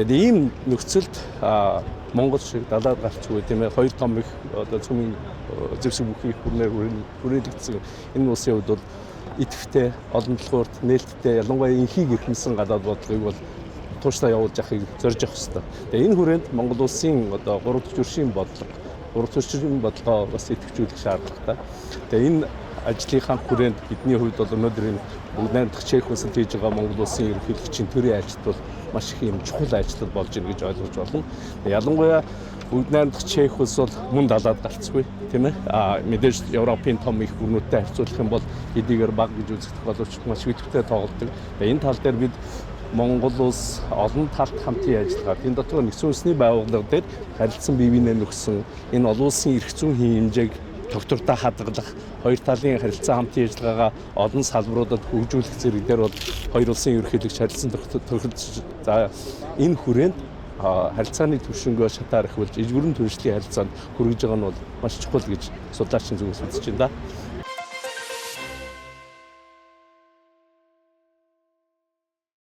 Тэгээд ийм нөхцөлд Монгол шиг далаад гарцгүй тийм ээ хоёр том их одоо цөмийн зэвсэг бүхий хүрнээр хүрээлэгдсэн энэ улсын хувьд бол идэвхтэй олон талгуурт нээлттэй ялангуяа инхийг эрхэмсэн гадаад бодлогыг бол тууштай явуулж явахыг зорж явах хэрэгтэй. Тэгээ энэ хүрээнд Монгол улсын одоо 3 дахь төршийн бодлогоо бас идэвхжүүлэх шаардлагатай. Тэгээ энэ ажлынхаа хүрээнд бидний хувьд бол өнөөдөр энэ бүгд найрамдах чек улсад хийж байгаа Монгол улсын ерөнхийлөгчийн төрийн ажилт бол маш их юм чухал ажил болж байна гэж ойлгож байна. Ялангуяа бүгд найрамдах чек улс бол мөн далаад гарцгүй тийм ээ. Мэдээж Европын том их гүрнүүдтэй харьцуулах юм бол эдгээр баг гэж үзэгдэх боловч маш идэвхтэй тоглодог. Энэ тал дээр бид Монгол улс олон талт хамтын ажиллагаа энэ дотор нэгдсэн үндэсний байгууллага дээр харилцан бие биенээ нөхсөн энэ олон улсын эрх зүйн хэмжээг тогтвортой хадгалах хоёр талын харилцан хамтын ажиллагаагаа олон салбаруудад хөгжүүлэх зэрэг дээр бол хоёр улсын ерөнхийлөгч харилцан тохиролцож энэ хүрээнд харилцааны түвшингөө шатаар ихвэлж эжгүрэн түншлэлийн харилцаанд хүргэж байгаа нь бол маш чухал гэж судлаачийн зүгээс үзэж байна.